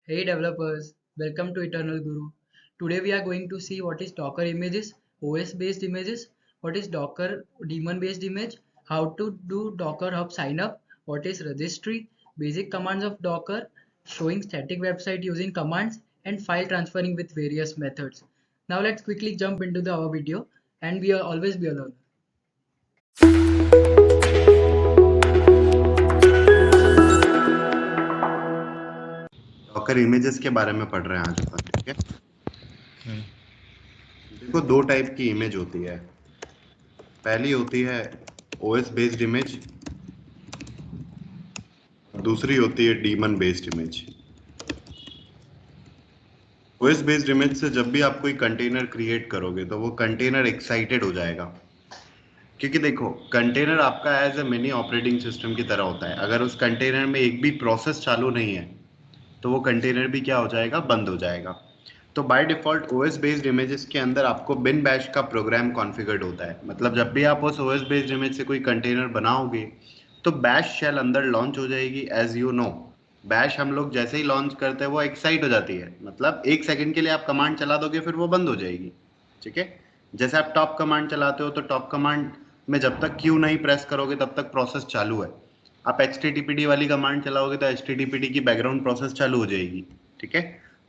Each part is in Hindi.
Hey developers, welcome to Eternal Guru. Today we are going to see what is Docker images, OS based images, what is Docker daemon based image, how to do Docker Hub sign up, what is registry, basic commands of Docker, showing static website using commands and file transferring with various methods. Now let's quickly jump into our video and we are always be a learner. Docker images के बारे में पढ़ रहे हैं आज अपन, ठीक है। देखो, दो टाइप की इमेज होती है। पहली होती है ओएस बेस्ड इमेज, दूसरी होती है demon based image. OS based image से जब भी आप कोई कंटेनर क्रिएट करोगे तो वो कंटेनर एक्साइटेड हो जाएगा, क्योंकि देखो कंटेनर आपका as a mini operating system की तरह होता है। अगर उस कंटेनर में एक भी प्रोसेस चालू नहीं है तो वो कंटेनर भी क्या हो जाएगा, बंद हो जाएगा। तो by default OS based images के अंदर आपको बिन बैश का प्रोग्राम कॉन्फ़िगर्ड होता है। मतलब जब भी आप उस ओएस बेस्ड इमेज से कोई कंटेनर बनाओगे तो बैश शेल अंदर लॉन्च हो जाएगी। एज यू नो, बैश हम लोग जैसे ही लॉन्च करते हैं वो एक्साइट हो जाती है। मतलब एक सेकंड के लिए आप कमांड चला दोगे फिर वो बंद हो जाएगी, ठीक है। जैसे आप टॉप कमांड चलाते हो तो टॉप कमांड में जब तक क्यू नहीं प्रेस करोगे तब तक प्रोसेस चालू है। आप httpd वाली कमांड चलाओगे तो httpd की बैकग्राउंड प्रोसेस चालू हो जाएगी, ठीक है।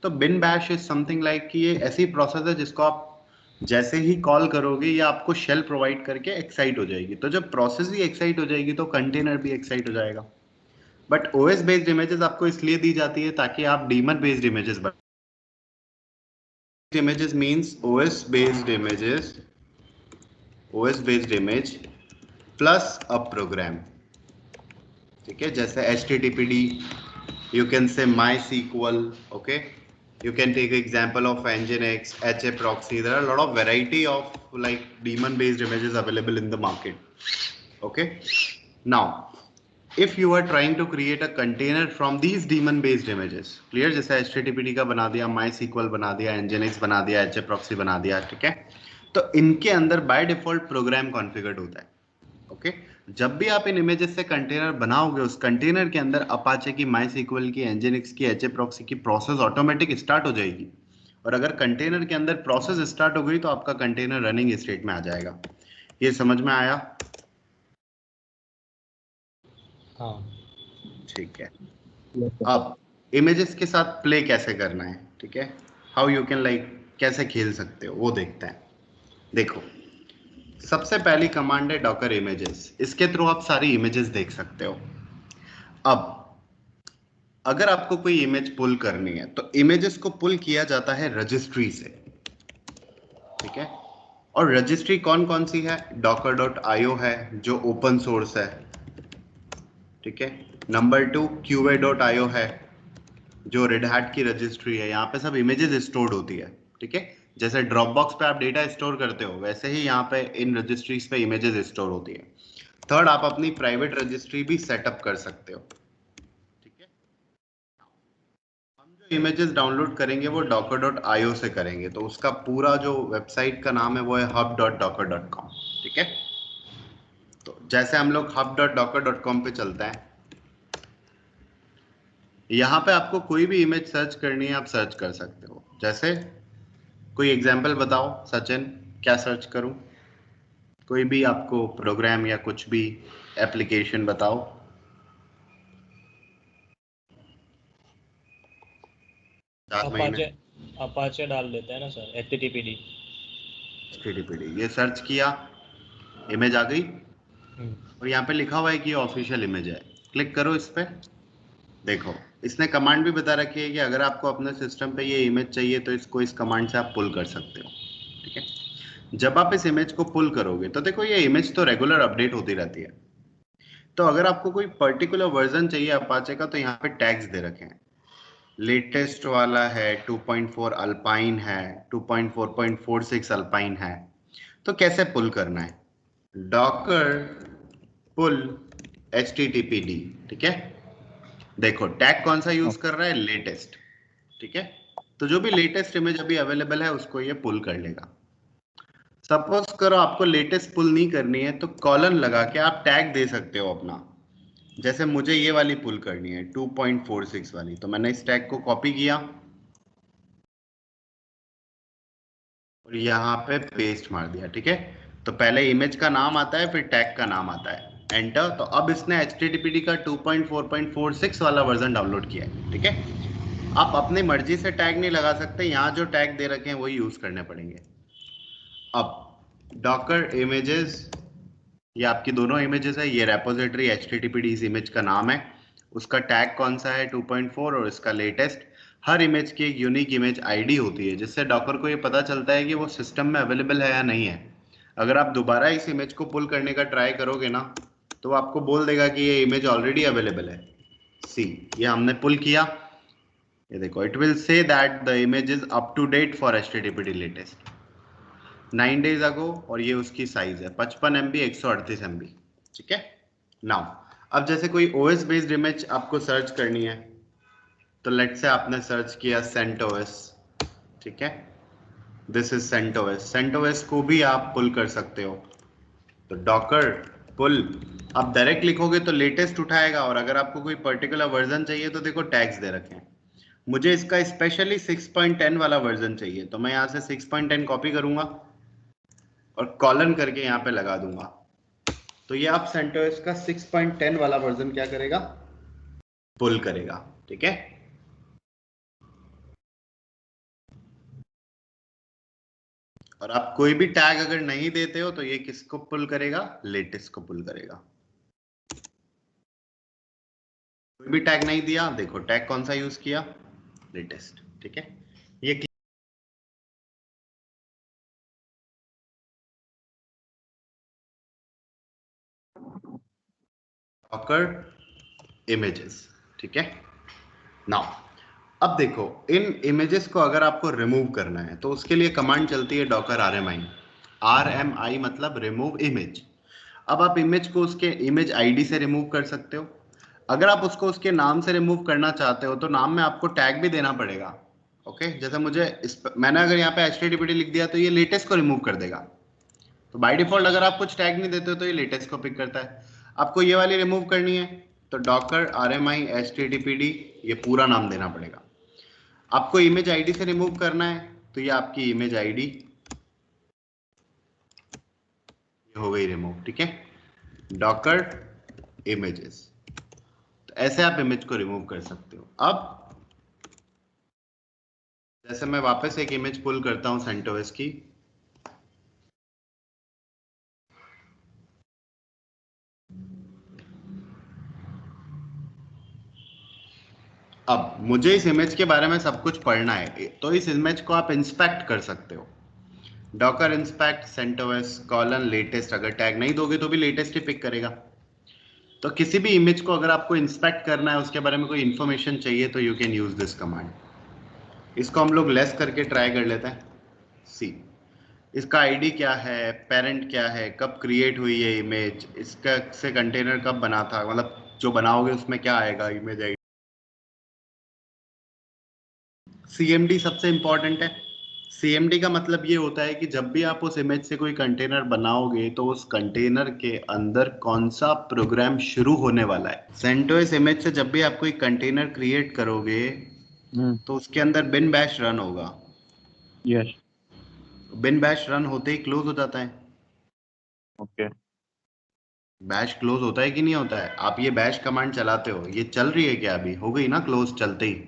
तो bin bash is something like कि ये ऐसी प्रोसेस है जिसको आप जैसे ही कॉल करोगे ये आपको शेल प्रोवाइड करके एक्साइट हो जाएगी। तो जब प्रोसेस ही एक्साइट हो जाएगी तो कंटेनर भी एक्साइट हो जाएगा। बट ओएस बेस्ड इमेजेस आपको इसलिए दी जाती है ताकि आप demon based images images means OS based image plus a program, ठीक है। जैसे httpd, you can say MySQL, okay. You can take example of Nginx, HAProxy. There are a lot of variety of like daemon based images available in the market, okay. Now if you are trying to create a container from these daemon based images, clear, जैसे httpd का बना दिया, MySQL बना दिया, Nginx बना दिया, HAProxy बना दिया, ठीक है। तो इनके अंदर बाय डिफॉल्ट प्रोग्राम कॉन्फ़िगर्ड होता है, ओके। जब भी आप इन इमेजेस से कंटेनर बनाओगे उस कंटेनर के अंदर अपाचे की, MySQL की, Nginx की, HAProxy की प्रोसेस ऑटोमेटिक स्टार्ट हो जाएगी। और अगर कंटेनर के अंदर प्रोसेस स्टार्ट हो गई तो आपका कंटेनर रनिंग स्टेट में आ जाएगा। ये समझ में आया? हाँ, ठीक है। अब इमेजेस के साथ प्ले कैसे करना है, ठीक है। हाउ यू कैन लाइक कैसे खेल सकते हो वो देखते हैं। देखो, सबसे पहली कमांड है डॉकर इमेजेस। इसके थ्रू आप सारी इमेजेस देख सकते हो। अब अगर आपको कोई इमेज पुल करनी है तो इमेजेस को पुल किया जाता है रजिस्ट्री से, ठीक है। और रजिस्ट्री कौन कौन सी है? docker.io है जो ओपन सोर्स है, ठीक है। नंबर 2 QA.io है जो रेड हैट की रजिस्ट्री है। यहाँ पे सब इमेजेस स्टोर्ड होती है, ठीक है। जैसे ड्रॉपबॉक्स पे आप डेटा स्टोर करते हो वैसे ही यहाँ पे इन रजिस्ट्रीज पे इमेजेस स्टोर होती है। थर्ड, आप अपनी प्राइवेट रजिस्ट्री भी सेटअप कर सकते हो, ठीक है। हम जो इमेजेस डाउनलोड करेंगे वो docker.io से करेंगे, तो उसका पूरा जो वेबसाइट का नाम है वो है hub.docker.com, ठीक है। तो जैसे हम लोग hub.docker.com पे चलते हैं, यहाँ पे आपको कोई भी इमेज सर्च करनी है आप सर्च कर सकते हो। जैसे कोई एग्जांपल बताओ सचिन, क्या सर्च करूं? कोई भी आपको प्रोग्राम या कुछ भी एप्लीकेशन बताओ। अपाचे डाल देते हैं ना सर, httpd। ये सर्च किया, इमेज आ गई और यहाँ पे लिखा हुआ है कि ये ऑफिशियल इमेज है। क्लिक करो इस पे, देखो इसने कमांड भी बता रखी है कि अगर आपको अपने सिस्टम पे ये इमेज चाहिए तो इसको इस कमांड से आप पुल कर सकते हो, ठीक है। जब आप इस इमेज को पुल करोगे तो देखो ये इमेज तो रेगुलर अपडेट होती रहती है। तो अगर आपको कोई पर्टिकुलर वर्जन चाहिए अपाचे का तो यहाँ पे टैग्स दे रखे हैं। लेटेस्ट वाला है 2.4 अल्पाइन है, 2.4.46 अल्पाइन है। तो कैसे पुल करना है? डॉकर पुल httpd, ठीक है। देखो टैग कौन सा यूज कर रहा है? लेटेस्ट, ठीक है। तो जो भी लेटेस्ट इमेज अभी अवेलेबल है उसको ये पुल कर लेगा। सपोज करो आपको लेटेस्ट पुल नहीं करनी है तो कॉलन लगा के आप टैग दे सकते हो अपना जैसे मुझे ये वाली पुल करनी है 2.46 वाली, तो मैंने इस टैग को कॉपी किया और यहाँ पे पेस्ट मार दिया। ठीक है, तो पहले इमेज का नाम आता है, फिर टैग का नाम आता है, एंटर। तो अब इसने HTTPD का 2.4.46 वाला वर्जन डाउनलोड किया है। ठीक है, आप अपनी मर्जी से टैग नहीं लगा सकते, यहाँ जो टैग दे रखे हैं वही यूज करने पड़ेंगे। अब डॉकर इमेजेस, ये आपकी दोनों इमेजेस है, ये रेपोजिटरी HTTPD इस इमेज का नाम है, उसका टैग कौन सा है 2.4 और इसका लेटेस्ट। हर इमेज की एक यूनिक इमेज आईडी होती है, जिससे डॉकर को ये पता चलता है कि वो सिस्टम में अवेलेबल है या नहीं है। अगर आप दोबारा इस इमेज को पुल करने का ट्राई करोगे ना, तो वो आपको बोल देगा कि ये इमेज ऑलरेडी अवेलेबल है। सी, ये हमने पुल किया, ये देखो, it will say that the image is up to date for HTTPD latest 9 days ago, और ये उसकी साइज है 55 MB 138 MB। ठीक है, नाउ अब जैसे कोई OS बेस्ड इमेज आपको सर्च करनी है, तो लेट से आपने सर्च किया CentOS। ठीक है, दिस इज CentOS। CentOS को भी आप पुल कर सकते हो, तो डॉकर पुल आप डायरेक्ट लिखोगे तो लेटेस्ट उठाएगा, और अगर आपको कोई पर्टिकुलर वर्जन चाहिए तो देखो टैग्स दे रखे हैं। मुझे इसका स्पेशली 6.10 वाला वर्जन चाहिए, तो मैं यहाँ से 6.10 कॉपी करूंगा और कॉलन करके यहाँ पे लगा दूंगा। तो ये आप CentOS का 6.10 वाला वर्जन क्या करेगा, पुल करेगा। ठीक है, और आप कोई भी टैग अगर नहीं देते हो तो ये किसको पुल करेगा, लेटेस्ट को पुल करेगा। कोई भी टैग नहीं दिया, देखो टैग कौन सा यूज किया, लेटेस्ट। ठीक है, ये डॉकर इमेजेस। ठीक है, नाउ अब देखो, इन इमेजेस को अगर आपको रिमूव करना है तो उसके लिए कमांड चलती है डॉकर RMI मतलब रिमूव इमेज। अब आप इमेज को उसके इमेज आईडी से रिमूव कर सकते हो। अगर आप उसको उसके नाम से रिमूव करना चाहते हो तो नाम में आपको टैग भी देना पड़ेगा। ओके, जैसे मैंने अगर यहाँ पे HTTPD लिख दिया तो ये लेटेस्ट को रिमूव कर देगा। तो बाय डिफॉल्ट अगर आप कुछ टैग नहीं देते हो तो ये लेटेस्ट को पिक करता है। आपको ये वाली रिमूव करनी है तो डॉकर RMI HTTPD ये पूरा नाम देना पड़ेगा। आपको इमेज आईडी से रिमूव करना है तो ये आपकी इमेज आईडी हो गई रिमूव। ठीक है, डॉकर इमेजेस, तो ऐसे आप इमेज को रिमूव कर सकते हो। अब जैसे मैं वापस एक इमेज पुल करता हूं CentOS की, अब मुझे इस इमेज के बारे में सब कुछ पढ़ना है, तो इस इमेज को आप इंस्पेक्ट कर सकते हो। Docker inspect CentOS colon latest, अगर टैग नहीं दोगे तो भी लेटेस्ट ही पिक करेगा। तो किसी भी इमेज को अगर आपको इंस्पेक्ट करना है, उसके बारे में कोई इंफॉर्मेशन चाहिए, तो you can use this command. इसको हम लोग लेस करके ट्राई कर लेते हैं। सी, इसका आईडी क्या है, पेरेंट क्या है, कब क्रिएट हुई है इमेज, इसका से कंटेनर कब बना था, मतलब जो बनाओगे उसमें क्या आएगा इमेज आईडी। CMD सबसे इंपॉर्टेंट है। CMD का मतलब ये होता है कि जब भी आप उस इमेज से कोई कंटेनर बनाओगे तो उस कंटेनर के अंदर कौन सा प्रोग्राम शुरू होने वाला है। CentOS इमेज से जब भी आप कोई कंटेनर क्रिएट करोगे तो उसके अंदर बिन बैश रन होगा। यस। बिन बैश रन होते ही क्लोज हो जाता है। ओके। बैश क्लोज होता है कि नहीं होता है, आप ये बैश कमांड चलाते हो, ये चल रही है क्या, अभी हो गई ना क्लोज चलते ही,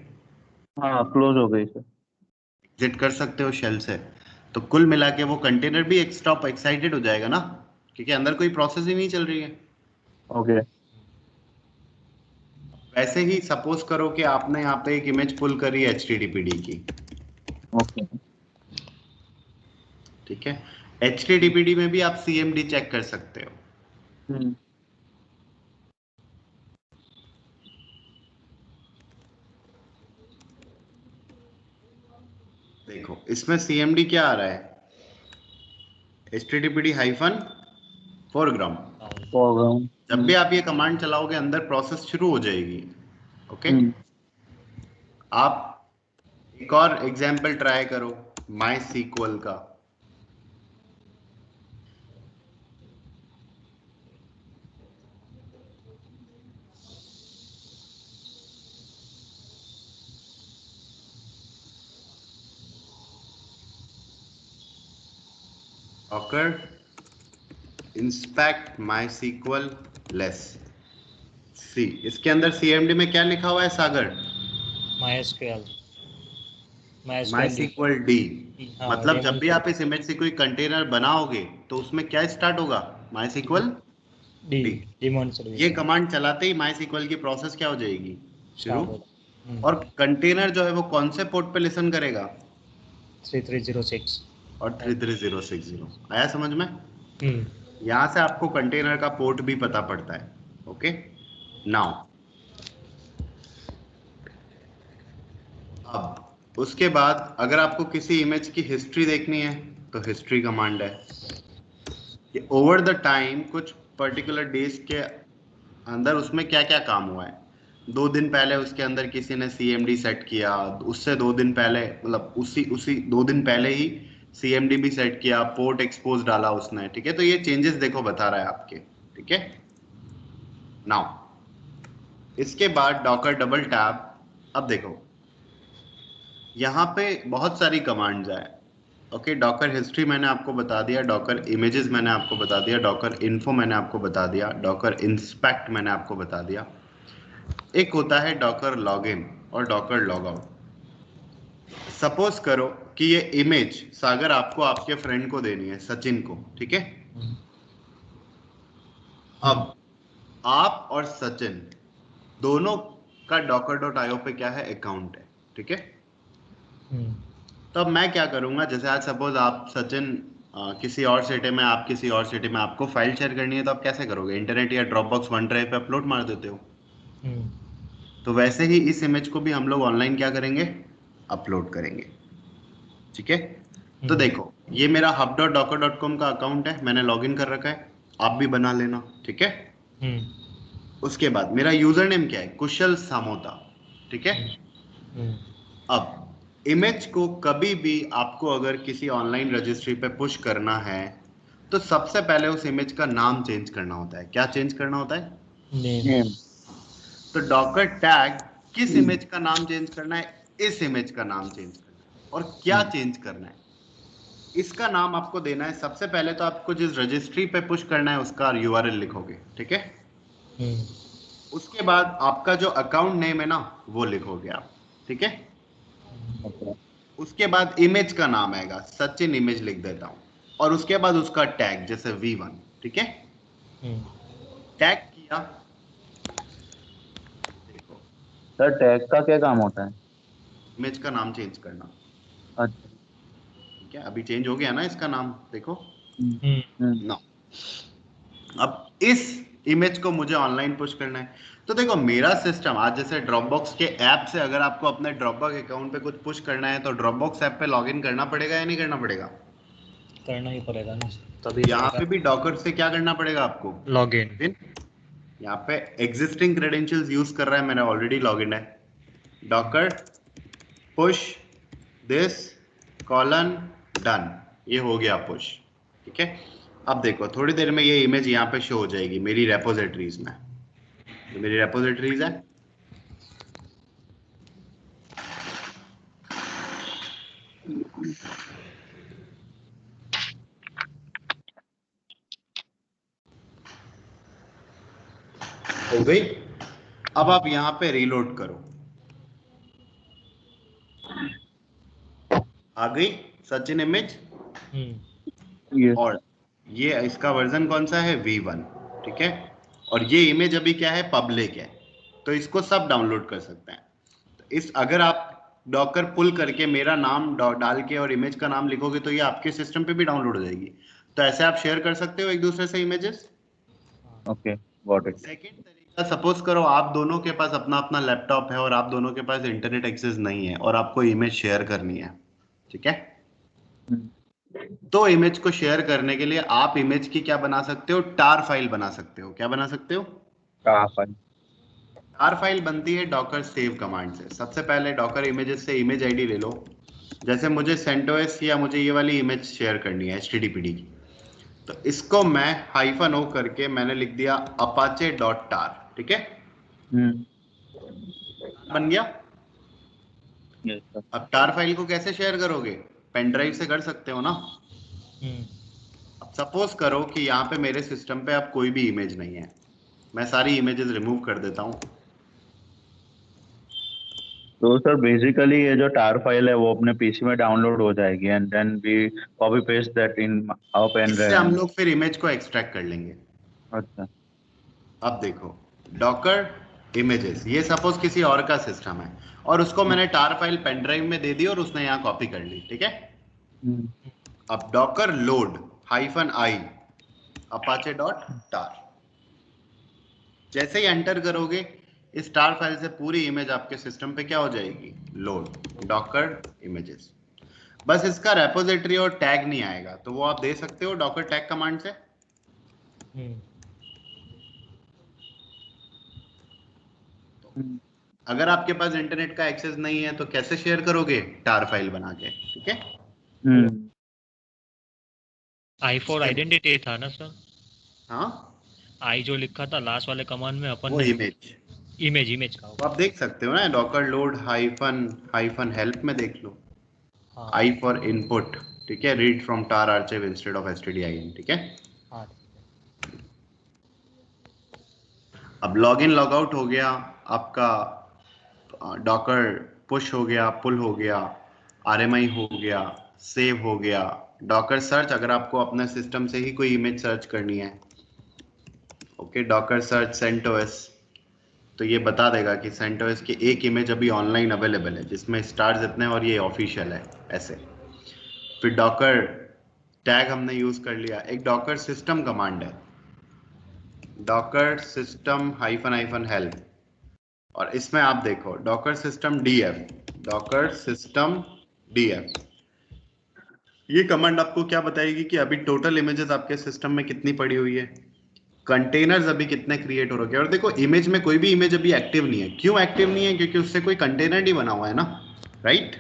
हाँ, क्लोज हो गई सर। एग्जिट कर सकते हो शेल से। तो कुल मिला के वो कंटेनर भी एक स्टॉप एक्साइटेड हो जाएगा ना, क्योंकि अंदर कोई प्रोसेस ही नहीं चल रही है। ओके। वैसे ही सपोज करो कि आपने यहाँ पे एक इमेज पुल करी HTTPD की। ओके। ठीक है, HTTPD में भी आप CMD चेक कर सकते हो। देखो इसमें CMD क्या आ रहा है, HTTPD-foreground। फोरग्राउंड। जब भी आप ये कमांड चलाओगे अंदर प्रोसेस शुरू हो जाएगी। ओके, आप एक और एग्जांपल ट्राई करो MySQL का। docker inspect mysql less सी, इसके अंदर cmd में क्या लिखा हुआ है सागर? MySQL mysql d। हाँ, मतलब जब daemon भी से आप इस इमेज से कोई कंटेनर बनाओगे तो उसमें क्या स्टार्ट होगा? mysql D d। daemon से ये कमांड चलाते ही mysql की प्रोसेस क्या हो जाएगी? शुरू। स्टार्ट होगा। और कंटेनर जो है वो कौन से पोर्ट पे लिसन करेगा? 3306 और 33060। आया समझ में? हम्म यहां से आपको कंटेनर का पोर्ट भी पता पड़ता है। ओके नाउ, अब उसके बाद अगर आपको किसी इमेज की हिस्ट्री देखनी है तो हिस्ट्री कमांड है कि ओवर द टाइम कुछ पर्टिकुलर डेज के अंदर उसमें क्या क्या काम हुआ है। 2 दिन पहले उसके अंदर किसी ने CMD सेट किया, उससे 2 दिन पहले मतलब उसी उसी 2 दिन पहले ही CMD भी सेट किया, पोर्ट एक्सपोज डाला उसने। ठीक है, तो ये चेंजेस देखो बता रहा है आपके। ठीक है नाउ, इसके बाद डॉकर डबल टैब। अब देखो यहाँ पे बहुत सारी कमांड्स है। ओके, डॉकर हिस्ट्री मैंने आपको बता दिया, डॉकर इमेजेस मैंने आपको बता दिया, डॉकर इन्फो मैंने आपको बता दिया, डॉकर इंस्पेक्ट मैंने आपको बता दिया। एक होता है डॉकर लॉगिन और डॉकर लॉगआउट। सपोज करो कि ये इमेज सागर आपको आपके फ्रेंड को देनी है, सचिन को। ठीक है, अब आप और सचिन दोनों का docker.io पे क्या है? अकाउंट है। ठीक है, तो अब मैं क्या करूंगा, जैसे आज सपोज आप सचिन किसी और सिटी में, आप किसी और सिटी में, आपको फाइल शेयर करनी है तो आप कैसे करोगे? इंटरनेट या ड्रॉपबॉक्स वन ड्राइव पे अपलोड मार देते हो। तो वैसे ही इस इमेज को भी हम लोग ऑनलाइन क्या करेंगे? अपलोड करेंगे। ठीक है, तो देखो ये मेरा hub.docker.com का अकाउंट है, मैंने लॉगिन कर रखा है, आप भी बना लेना। ठीक है, उसके बाद मेरा यूजर नेम क्या है? कुशल सामोता। ठीक है, अब इमेज को कभी भी आपको अगर किसी ऑनलाइन रजिस्ट्री पे पुश करना है तो सबसे पहले उस इमेज का नाम चेंज करना होता है। क्या चेंज करना होता है? Name name. तो डॉकर टैग किस इमेज का नाम चेंज करना है? इस इमेज का नाम चेंज करना है। और क्या चेंज करना है? इसका नाम आपको देना है, सबसे पहले तो आपको जिस रजिस्ट्री पे पुश करना है उसका URL लिखोगे। ठीक है, उसके बाद आपका जो अकाउंट नेम है ना वो लिखोगे आप। ठीक है, ओके। उसके बाद इमेज का नाम आएगा, सचिन इमेज लिख देता हूं, और उसके बाद उसका टैग जैसे V1। ठीक है, टैग किया। देखो सर टैग का क्या काम होता है? इमेज का नाम चेंज करना। अच्छा। ठीक है, अभी चेंज हो गया ना इसका नाम, देखो ना। अब इस इमेज को मुझे ऑनलाइन पुश करना है, तो देखो मेरा सिस्टम आज जैसे ड्रॉपबॉक्स के ऐप से अगर आपको अपने ड्रॉपबॉक्स अकाउंट पे कुछ पुश करना है तो ड्रॉपबॉक्स ऐप पे लॉगिन करना पड़ेगा या नहीं करना पड़ेगा? करना ही पड़ेगा ना, तभी यहाँ पे भी डॉकर से क्या करना पड़ेगा आपको? लॉगिन। यहाँ पे एग्जिस्टिंग क्रेडेंशियल्स यूज कर रहा है, मैंने ऑलरेडी लॉगिन है। Docker push this colon done, ये हो गया पुश। ठीक है, अब देखो थोड़ी देर में ये इमेज यहाँ पे शो हो जाएगी मेरी रेपोजिटरीज में। तो मेरी रेपोजिटरीज है, हो गई। अब आप यहाँ पे रीलोड करो, आ गई सचिन इमेज। ये और ये इसका वर्जन कौन सा है? V1। ठीक है, और ये इमेज अभी क्या है? पब्लिक है, तो इसको सब डाउनलोड कर सकते हैं। तो इस अगर आप डॉकर पुल करके मेरा नाम डाल के और इमेज का नाम लिखोगे तो ये आपके सिस्टम पे भी डाउनलोड हो जाएगी। तो ऐसे आप शेयर कर सकते हो एक दूसरे से images. Okay, got it. Second तरीका, सपोज करो आप दोनों के पास अपना अपना लैपटॉप है और आप दोनों के पास इंटरनेट एक्सेस नहीं है और आपको इमेज शेयर करनी है। ठीक है, तो इमेज को शेयर करने के लिए आप इमेज की क्या बना सकते हो? टार फाइल बना सकते हो। क्या बना सकते हो? टार फाइल बनती है डॉकर सेव कमांड से। सबसे पहले डॉकर इमेजेस से इमेज आईडी ले लो, जैसे मुझे सेंटोस या मुझे ये वाली इमेज शेयर करनी है HTTPD की, तो इसको मैं -o करके मैंने लिख दिया apache.tar। ठीक है, बन गया। Yes sir. अब टार फाइल को कैसे शेयर करोगे? पेन ड्राइव से कर सकते हो ना। सपोज करो कि यहाँ पे मेरे सिस्टम पे अब कोई भी इमेज नहीं है, मैं सारी इमेजेस रिमूव कर देता हूँ। तो सर बेसिकली ये जो टार फाइल है वो अपने पीसी में डाउनलोड हो जाएगी and then we copy paste that in our pen इससे ड्राइव। हम लोग फिर इमेज को एक्सट्रैक्ट कर लेंगे। अच्छा। अब देखो, डॉकर इमेजेस, ये सपोज किसी और का सिस्टम है और उसको मैंने टार फाइल पेन ड्राइव में दे दी और उसने यहाँ कॉपी कर ली, ठीक है। हम्म, अब docker load -i apache dot tar, जैसे ही एंटर करोगे इस टार फाइल से पूरी इमेज आपके सिस्टम पे क्या हो जाएगी, लोड डॉकर इमेजेस। बस इसका रेपोजिटरी और टैग नहीं आएगा, तो वो आप दे सकते हो डॉकर टैग कमांड से। हम्म, अगर आपके पास इंटरनेट का एक्सेस नहीं है तो कैसे शेयर करोगे, टार फाइल बना के, ठीक है। हम्म, आई फॉर आइडेंटिटी था ना सर, हाँ, आई जो लिखा था लास्ट वाले कमांड में अपन वो ने, इमेज इमेज का तो आप देख सकते हो ना, डॉकर लोड हाइफन हेल्प में देख लो, हाँ आई फॉर इनपुट, ठीक है, read from tar archive instead of stdin, ठीक है। हाँ। अब लॉग इन लॉग आउट हो गया आपका, डॉकर पुश हो गया, पुल हो गया, RMI हो गया, सेव हो गया। डॉकर सर्च, अगर आपको अपने सिस्टम से ही कोई इमेज सर्च करनी है, ओके, डॉकर सर्च CentOS, तो ये बता देगा कि CentOS की एक इमेज अभी ऑनलाइन अवेलेबल है जिसमें स्टार्स इतने और ये ऑफिशियल है, ऐसे। फिर डॉकर टैग हमने यूज कर लिया। एक डॉकर सिस्टम कमांड है, डॉकर सिस्टम हाइफन हेल्प, और इसमें आप देखो डॉकर सिस्टम df, ये कमांड आपको क्या बताएगी कि अभी टोटल इमेजेस आपके सिस्टम में कितनी पड़ी हुई है, कंटेनर्स अभी कितने क्रिएट हो रखे हैं। और देखो इमेज में कोई भी इमेज अभी एक्टिव नहीं है, क्यों एक्टिव नहीं है, क्योंकि उससे कोई कंटेनर नहीं बना हुआ है ना, right.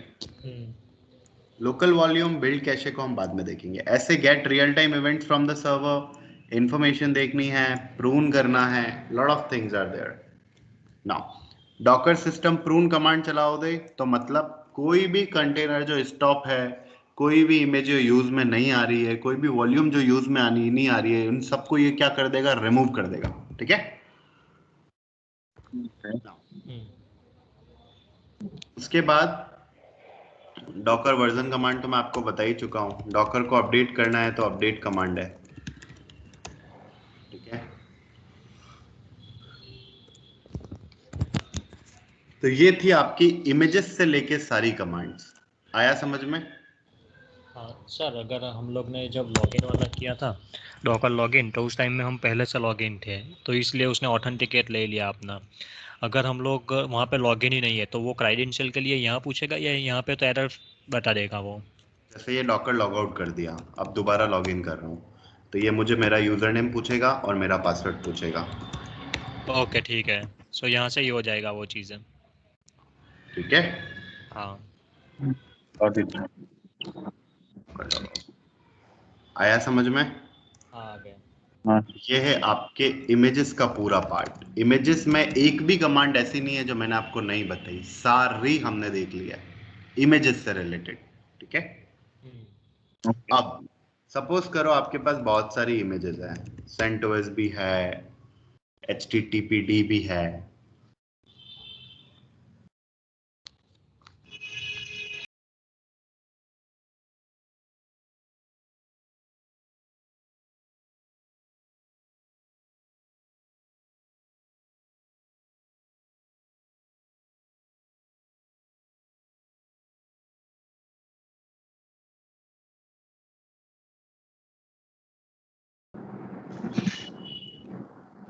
Local volume build cache को हम बाद में देखेंगे। ऐसे get real time events from the server, information देखनी है, प्रून करना है, lot of things are there. Now Docker system prune command चलाओ दे तो मतलब कोई भी कंटेनर जो स्टॉप है, कोई भी इमेज जो यूज में नहीं आ रही है, कोई भी वॉल्यूम जो यूज में आनी नहीं आ रही है, उन सबको ये क्या कर देगा, रिमूव कर देगा, ठीक है। उसके बाद डॉकर वर्जन कमांड तो मैं आपको बता ही चुका हूं, डॉकर को अपडेट करना है तो अपडेट कमांड है, ठीक है। तो ये थी आपकी इमेजेस से लेके सारी कमांड्स, आया समझ में। हाँ सर, अगर हम लोग ने जब लॉगिन वाला किया था डॉकर लॉगिन, तो उस टाइम में हम पहले से लॉगिन थे, तो इसलिए उसने ऑथेंटिकेट ले लिया अपना। अगर हम लोग वहाँ पे लॉगिन ही नहीं है तो वो क्रेडेंशियल के लिए यहाँ पूछेगा या यहाँ पे तो एरर बता देगा वो। जैसे ये डॉकर लॉग आउट कर दिया, अब दोबारा लॉग इन कर रहा हूँ तो ये मुझे मेरा यूजर नेम पूछेगा और मेरा पासवर्ड पूछेगा, ओके ठीक है, सो यहाँ से ही हो जाएगा वो चीज़ें। ठीक है। हाँ got it. आया समझ में। हाँ आ गया। हाँ, ये है आपके इमेजेस का पूरा पार्ट। इमेजेस में एक भी कमांड ऐसी नहीं है जो मैंने आपको नहीं बताई, सारी हमने देख लिया इमेजेस से रिलेटेड, ठीक है। okay. अब सपोज करो आपके पास बहुत सारी इमेजेस हैं, CentOS भी है, HTTPD भी है,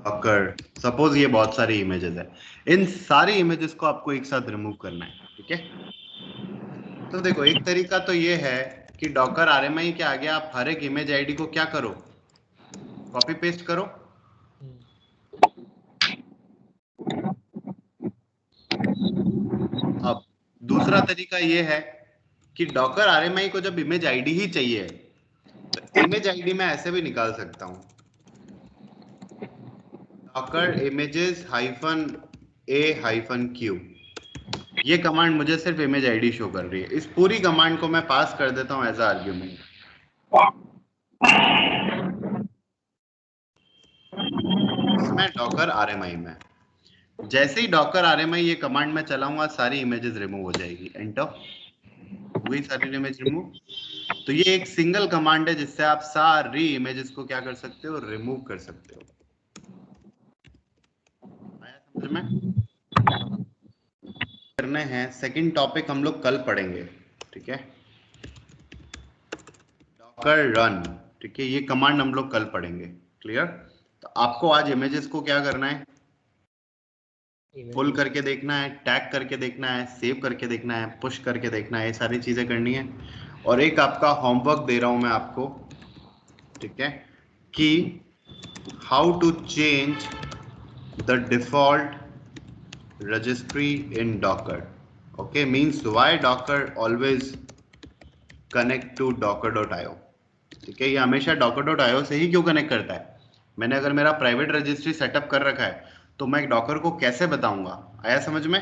डॉकर, सपोज ये बहुत सारी इमेजेस है, इन सारी इमेजेस को आपको एक साथ रिमूव करना है, ठीक है। तो देखो एक तरीका तो ये है कि डॉकर RMI के आगे आप हर एक इमेज आईडी को क्या करो, कॉपी पेस्ट करो। अब दूसरा तरीका ये है कि डॉकर RMI को जब इमेज आईडी ही चाहिए तो इमेज आईडी मैं ऐसे भी निकाल सकता हूं, डॉकर इमेजेस -a-q, ये कमांड मुझे सिर्फ इमेज आईडी शो कर रही है। इस पूरी कमांड को मैं पास कर देता हूं एज अ आर्ग्यूमेंट, किसमें? डॉकर आरएमआई में। जैसे ही डॉकर आरएमआई ये कमांड में चलाऊंगा सारी इमेजेस रिमूव हो जाएगी। एंटर, वही सारी इमेज रिमूव। तो ये एक सिंगल कमांड है जिससे आप सारी इमेजेस को क्या कर सकते हो? रिमूव कर सकते हो। आया समझ में? करने हैं सेकंड टॉपिक हम लोग कल पढ़ेंगे, ठीक है? डॉकर रन, ठीक है? ये कमांड हम लोग कल पढ़ेंगे। क्लियर? तो आपको आज इमेजेस को क्या करना है? पुल करके देखना है, टैग करके देखना है, सेव करके देखना है, पुश करके देखना है, ये सारी चीजें करनी है। और एक आपका होमवर्क दे रहा हूं मैं आपको, ठीक है, कि how to change the default registry in Docker. Okay, means why Docker always connect to docker.io, ठीक है? ये हमेशा docker.io से ही क्यों कनेक्ट करता है? मैंने अगर मेरा प्राइवेट रजिस्ट्री सेटअप कर रखा है तो मैं डॉकर को कैसे बताऊंगा? आया समझ में?